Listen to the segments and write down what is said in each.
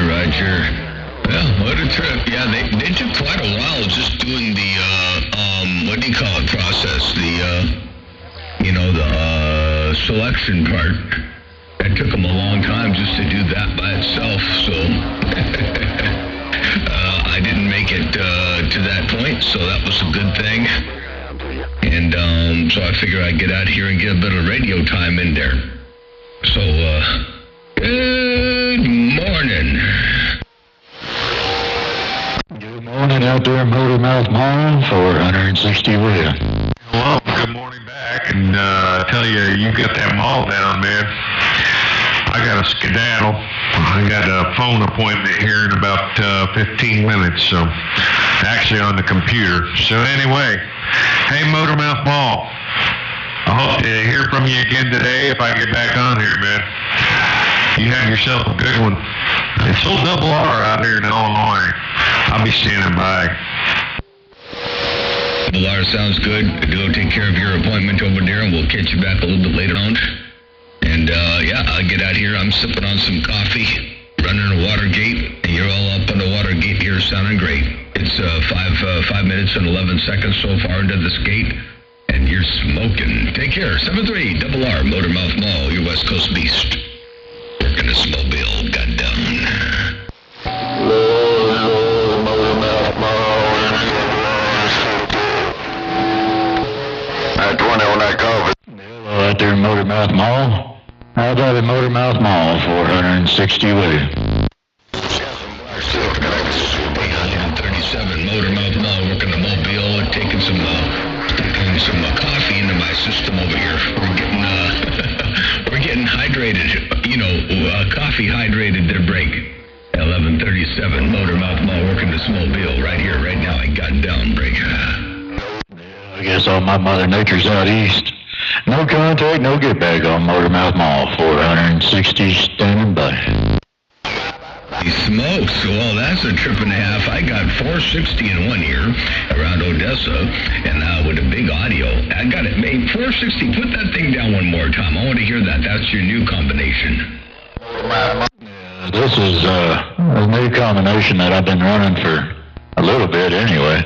Roger. Well, what a trip. Yeah, they took quite a while just doing the, what do you call it, process, the selection part. It took them a long time just to do that by itself, so I didn't make it to that point, so that was a good thing. And so I figured I'd get out here and get a bit of radio time in there. So, good morning. Good morning out there in Motormouth Mall, 460 William. Hello, good morning back, and I tell you, you got that mall down, man. I got a skedaddle. I got a phone appointment here in about 15 minutes, so actually on the computer. So anyway, hey, Motormouth Mall, I hope to hear from you again today if I get back on here, man. You have yourself a good one. It's old Double R out here in Illinois. I'll be standing by. Double R sounds good. Go take care of your appointment over there, and we'll catch you back a little bit later on. And, I'll get out here. I'm sipping on some coffee, running a Watergate, and you're all up on the Watergate here sounding great. It's 5 minutes and 11 seconds so far into this gate, and you're smoking. Take care. 7-3, Double R, Motormouth Mall, your West Coast beast. Working this mobile, goddamn. Motormouth Mall. At 20 on that coffee. Hello out there in Motormouth Mall. How about at Motormouth Mall, 460 William? 37, Motormouth Mall, working the mobile, taking some coffee into my system over here. We're getting hydrated, coffee hydrated their break. 11:37, Motormouth Mall, working this mobile right here, right now. I got down break. I guess all my Mother Nature's out east. No contact, no get back on Motormouth Mall, 460 standing by. He smokes. Well, that's a trip and a half. I got 460 in one ear around Odessa, and with a big audio. I got it made 460. Put that thing down one more time. I want to hear that. That's your new combination. This is a new combination that I've been running for a little bit anyway.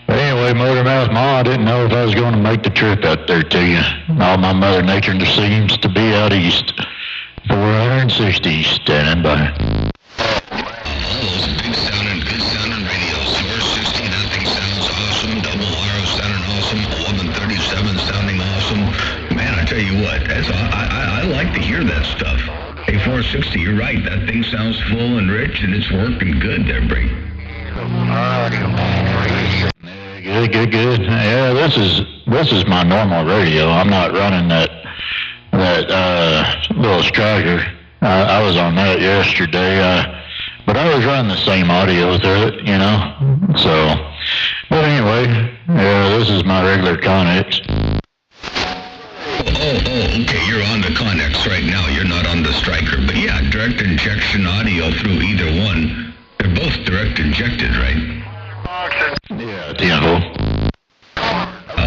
But anyway, Motormouth Mall, I didn't know if I was going to make the trip out there to you. All my Mother Nature seems to be out east. 460 standing by. All those big sounding, good sounding radios. 460, that thing sounds awesome. Double R sounding awesome. 1137 sounding awesome. Man, I tell you what, I like to hear that stuff. Hey, 460, you're right. That thing sounds full and rich, and it's working good there, Bree. Good. Yeah, this is my normal radio. I'm not running that little striker. I was on that yesterday, but I was running the same audio through it, So, but anyway, yeah, this is my regular Connex. Oh, okay, you're on the Connex right now. You're not on the striker, but yeah, direct injection audio through either one. They're both direct injected, right? Yeah,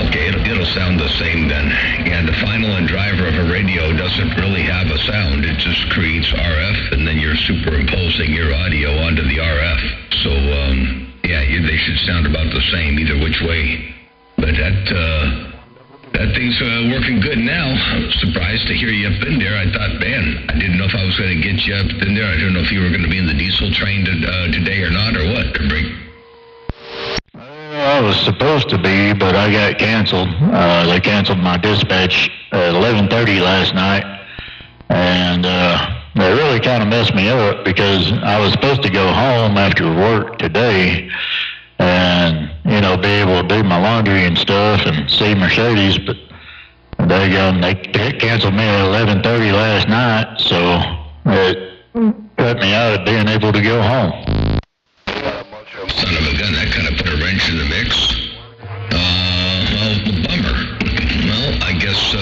Okay, it'll sound the same then. Yeah, the final and driver of a radio doesn't really have a sound. It just creates RF, and then you're superimposing your audio onto the RF. So, they should sound about the same either which way. But that thing's working good now. I was surprised to hear you up in there. I thought, man, I didn't know if I was going to get you up in there. I don't know if you were going to be in the diesel train today or not, or what, I was supposed to be, but I got canceled. They canceled my dispatch at 11:30 last night, and they really kind of messed me up because I was supposed to go home after work today and, be able to do my laundry and stuff and see Mercedes, but they canceled me at 11:30 last night, so it cut me out of being able to go home. Son of a gun, that kind of put a wrench in the mix. Bummer. Well, I guess,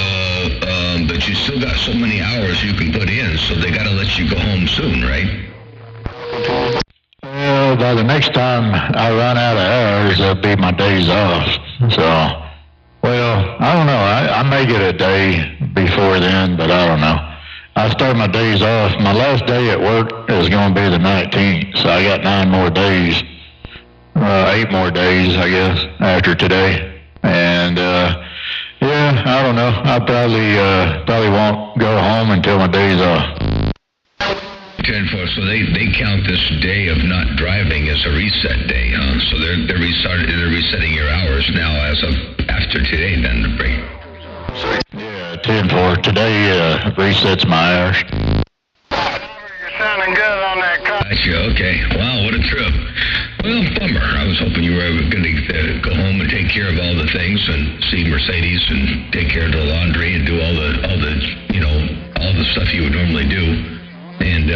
but you still got so many hours you can put in, so they gotta let you go home soon, right? Well, by the next time I run out of hours, that'll be my days off. So, well, I don't know. I may get a day before then, but I don't know. I start my days off. My last day at work is going to be the 19th, so I got 9 more days, 8 more days, I guess, after today. And yeah, I don't know. I probably won't go home until my day's off. 10-4, so they count this day of not driving as a reset day, huh? So they're resetting your hours now as of after today, then to bring. Yeah, 10-4. Today resets my hours. You're sounding good on that car. Gotcha, okay. Wow, what a trip. Well, bummer. I was hoping you were going to go home and take care of all the things and see Mercedes and take care of the laundry and do all the stuff you would normally do. And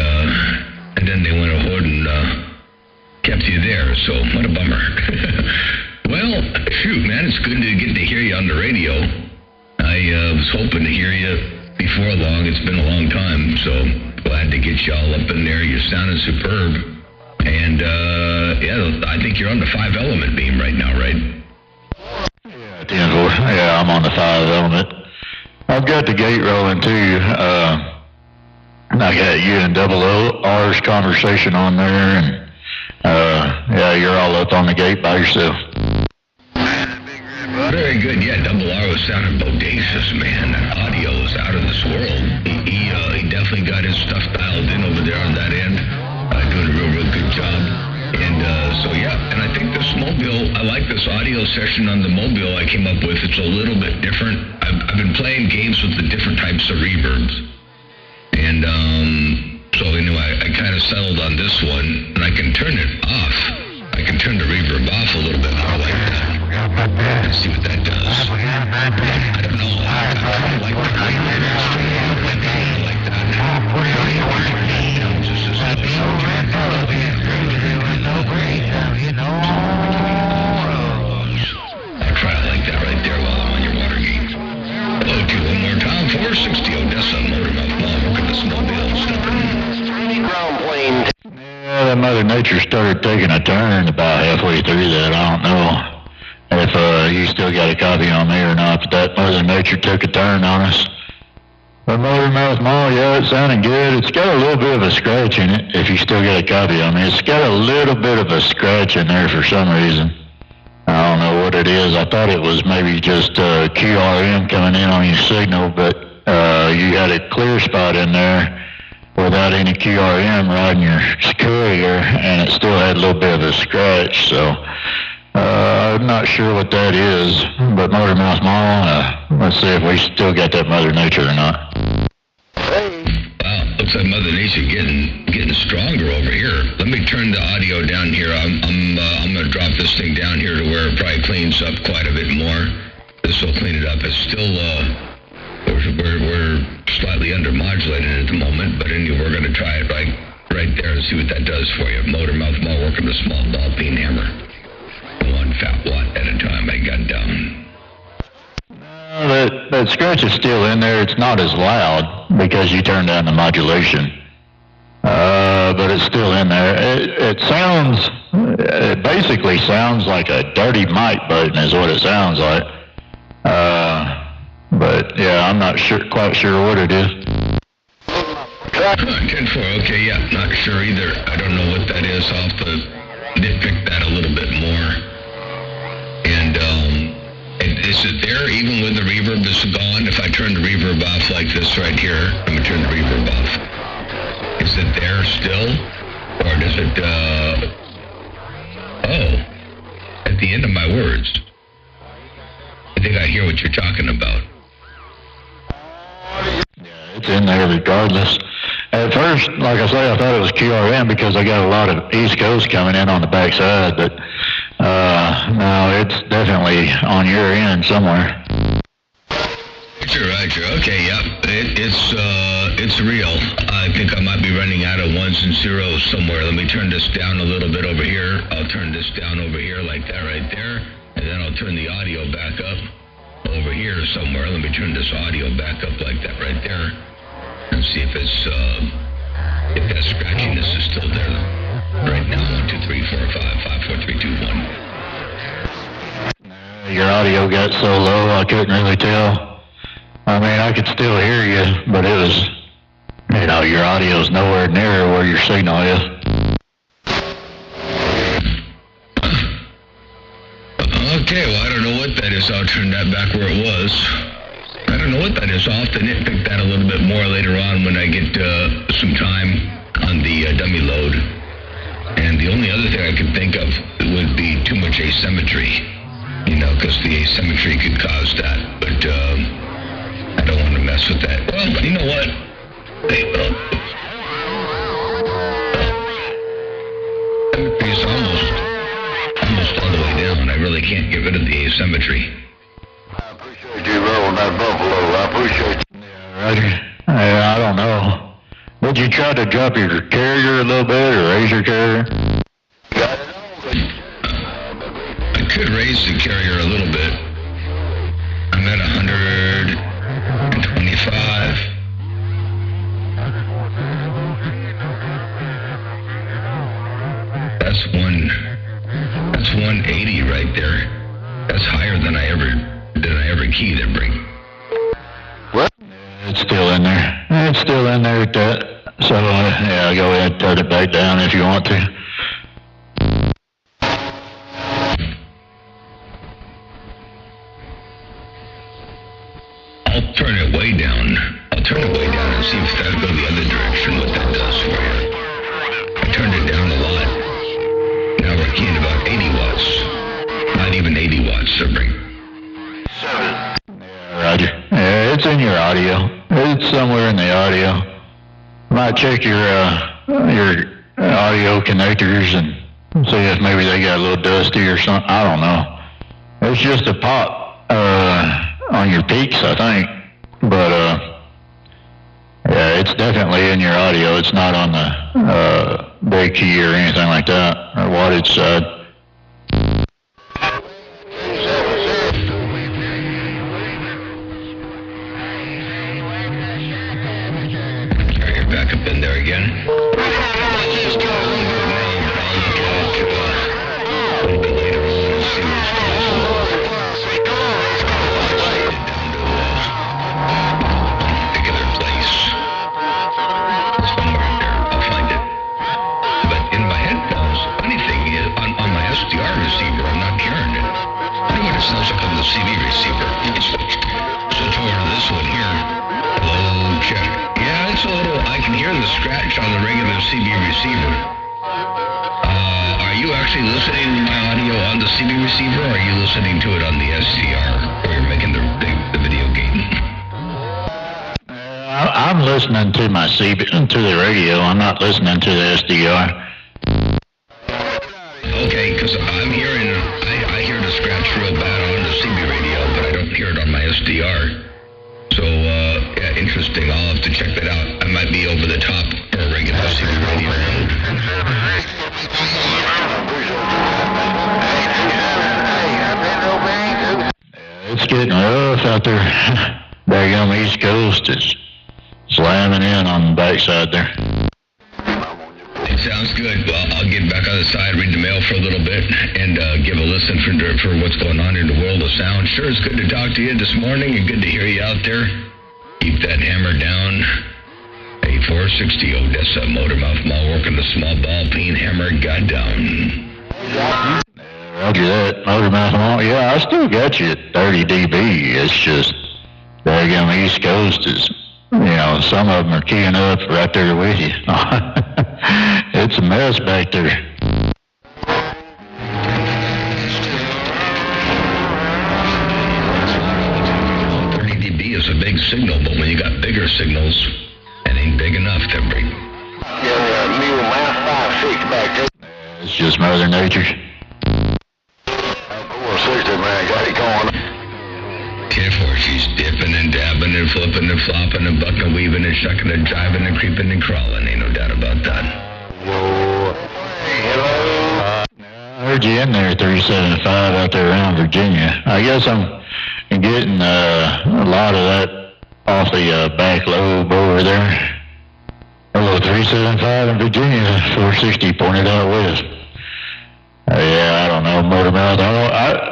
then they went ahead and kept you there, so what a bummer. Well, shoot, man, it's good to get to hear you on the radio. I was hoping to hear you before long. It's been a long time, so glad to get you all up in there. You're sounding superb. And, yeah, I think you're on the 5-element beam right now, right? Yeah, 10-4. Yeah, I'm on the 5-element. I've got the gate rolling, too. I got you and Double R's conversation on there, and yeah, you're all up on the gate by yourself. Very good. Yeah, Double R was sounding bodacious, man. That audio is out of this world. He definitely got his stuff dialed in over there on that end. Doing a real good job. And so yeah, and I think this Mobile, I like this audio session on the Mobile I came up with. It's a little bit different. I've been playing games with the different types of reverbs. And so anyway, I kind of settled on this one, and I can turn it off. I can turn the reverb off a little bit more like that. Let's see what that does. I don't know. I kind of like the reverb like that. Just as I I'll try it like that right there while I'm on your water gate. Hello to one more time. 460 Odessa Motor Mouth Mall. Look at this Mobile stepping. Ground plane. Yeah, that Mother Nature started taking a turn about halfway through that. I don't know if you still got a copy on me or not, but that Mother Nature took a turn on us. The Motor Mouth Mall, yeah, it sounded good. It's got a little bit of a scratch in it, if you still got a copy on me. It's got a little bit of a scratch in there for some reason. I don't know what it is. I thought it was maybe just QRM coming in on your signal, but you had a clear spot in there without any QRM riding your courier, and it still had a little bit of a scratch. So I'm not sure what that is, but Motor Mouth Mall, let's see if we still got that Mother Nature or not. Wow, looks like Mother Nature getting stronger over here. Let me turn the audio down here. I'm gonna drop this thing down here to where it probably cleans up quite a bit more. This will clean it up. It's still we're slightly undermodulated at the moment, but anyway, we're gonna try it right there and see what that does for you. Motor Mouth Mall working the small ball peen hammer. 1 fat watt at a time. I got down. That scratch is still in there. It's not as loud because you turned down the modulation. But it's still in there. It basically sounds like a dirty mic button is what it sounds like. But yeah, I'm not quite sure what it is. 10-4, okay, yeah, not sure either. I don't know what that is. I'll have to nitpick that a little bit more. And is it there even when the reverb is gone? If I turn the reverb off like this right here, let me turn the reverb off. Is it there still? Or does it, at the end of my words. I think I hear what you're talking about. Yeah, it's in there regardless. At first, like I say, I thought it was QRM because I got a lot of East Coast coming in on the backside, but no, it's definitely on your end somewhere. Roger. Okay, yep. It's real. I think I might be running out of ones and zeros somewhere. Let me turn this down a little bit over here. I'll turn this down over here like that right there, and then I'll turn the audio back up over here somewhere. Let me turn this audio back up like that right there, and see if if that scratchiness is still there. Right now, 1, 2, 3, 4, 5, 5, 4, 3, 2, 1. Your audio got so low I couldn't really tell. I mean, I could still hear you, but it You know, your audio's nowhere near where your signal is. Okay, well, I don't know what that is. I'll turn that back where it was. I don't know what that is. I'll have to nitpick that a little bit more later on when I get some time on the dummy load. And the only other thing I can think of would be too much asymmetry. You know, because the asymmetry could cause that. But I don't want to mess with that. Well, you know what? Asymmetry is almost all the way down. I really can't get rid of the asymmetry. I appreciate you rolling that buffalo. I appreciate you. Yeah, Roger. I don't know. Would you try to drop your carrier a little bit or raise your carrier? Got it I could raise the carrier a little bit. I'm at 125. That's 180 right there. That's higher than I ever keyed it, Brink. What? It's still in there. It's still in there at that. So, yeah, go ahead and turn it back down if you want to. I'll turn it way down. I'll turn it way down and see if that'll go the other direction, what that does for you. I turned it down a lot. Now we're keying about 80 watts. Not even 80 watts, so Brink. Yeah, Roger. Yeah, it's in your audio. It's somewhere in the audio. Might check your audio connectors and see if maybe they got a little dusty or something. I don't know. It's just a pop on your peaks, I think. But yeah, it's definitely in your audio. It's not on the big key or anything like that, or wattage side. Back up in there again. A little bit later on and see what's possible. Particular place. Somewhere in there. I'll find it. But in my headphones, funny thing is, on my SDR receiver, I'm not hearing it. I know what it sounds like on the CD receiver. Switch over to this one here. Hello, check. Yeah, it's a little, I can hear the scratch on the regular CB receiver. Are you actually listening to my audio on the CB receiver, or are you listening to it on the SDR, where you're making the video game? I'm listening to my CB, to the radio. I'm not listening to the SDR. Okay, because I'm hearing, I hear the scratch real bad on the CB radio, but I don't hear it on my SDR. So, yeah, interesting. I'll have to check that out. I might be over the top for a regular CB radio mode. It's getting rough out there. Back on the East Coast, it's slamming in on the backside there. It sounds good. Well, I'll get back on the side, read the mail for a little bit, and give a listen for what's going on in the world of sound. Sure, it's good to talk to you this morning and good to hear you out there. Keep that hammer down. A 460 Odessa Motormouth Mall working the small ball peen hammer got down. Roger that. Motormouth Mall. Yeah, I still got you at 30 dB. It's just back on the East Coast is, you know, some of them are keying up right there with you. It's a mess back there. 30 dB is a big signal, but when you got bigger signals, it ain't big enough to break. Yeah, Mule Mass 5-6 back there. It's just Mother Nature. 460, man, got it going. 10-4, she's dipping and dabbing and flipping and flopping and bucking and weaving and shucking and jiving and creeping and crawling. Ain't no doubt about that. Whoa. Hey, hello. I heard you in there, 375 out there around Virginia. I guess I'm getting a lot of that off the back lobe over there. Hello, 375 in Virginia, 460 pointed out west. Yeah, I don't know, Motormouth.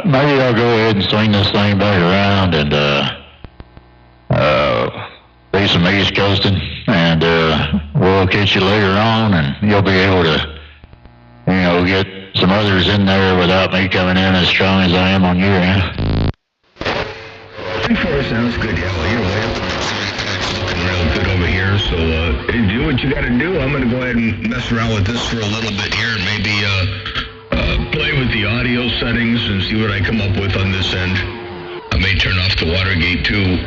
Maybe I'll go ahead and swing this thing back around and be some East Coasting, and we'll catch you later on, and you'll be able to, get some others in there without me coming in as strong as I am on your end. 3-4 sounds good, yeah. Well, you're way up. Looking real good over here, so do what you got to do. I'm going to go ahead and mess around with this for a little bit here and maybe play with the audio settings and see what I come up with on this end. I may turn off the Watergate too,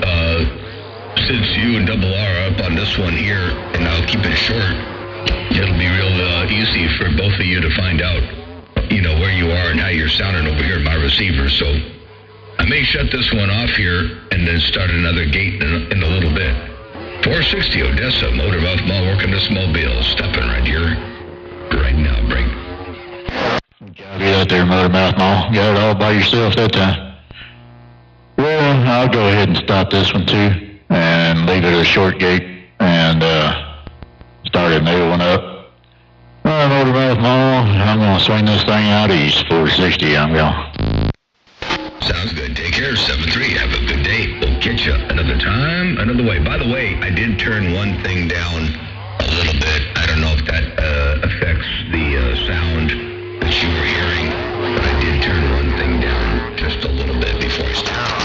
since you and Double R are up on this one here, and I'll keep it short. It'll be real easy for both of you to find out, where you are and how you're sounding over here at my receiver. So I may shut this one off here and then start another gate in a little bit. 460 Odessa, Motor Mouth Mall, working this mobile, stepping right here, right now, break. Get out there, Motor Mouth Mall. Got it all by yourself that time. Well, I'll go ahead and stop this one too, and leave it a short gate, and start a new one up. All right, Motor Mouth Mall, I'm going to swing this thing out east, 460, I'm going. Sounds good. Take care, 7-3. Have a good day. We'll get you another time, another way. By the way, I did turn one thing down a little bit. I don't know if that affects the sound that you were hearing, but I did turn one thing down just a little bit before I stopped.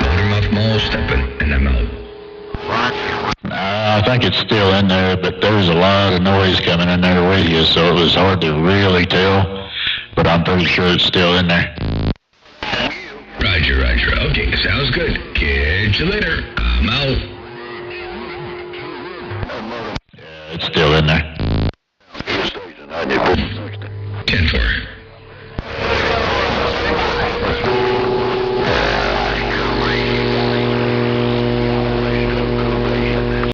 Motor Mouth Mall stepping, and I'm out. I think it's still in there, but there's a lot of noise coming in there with you, so it was hard to really tell, but I'm pretty sure it's still in there. Roger. Okay, sounds good. Catch you later. I'm out. Yeah, it's still in there.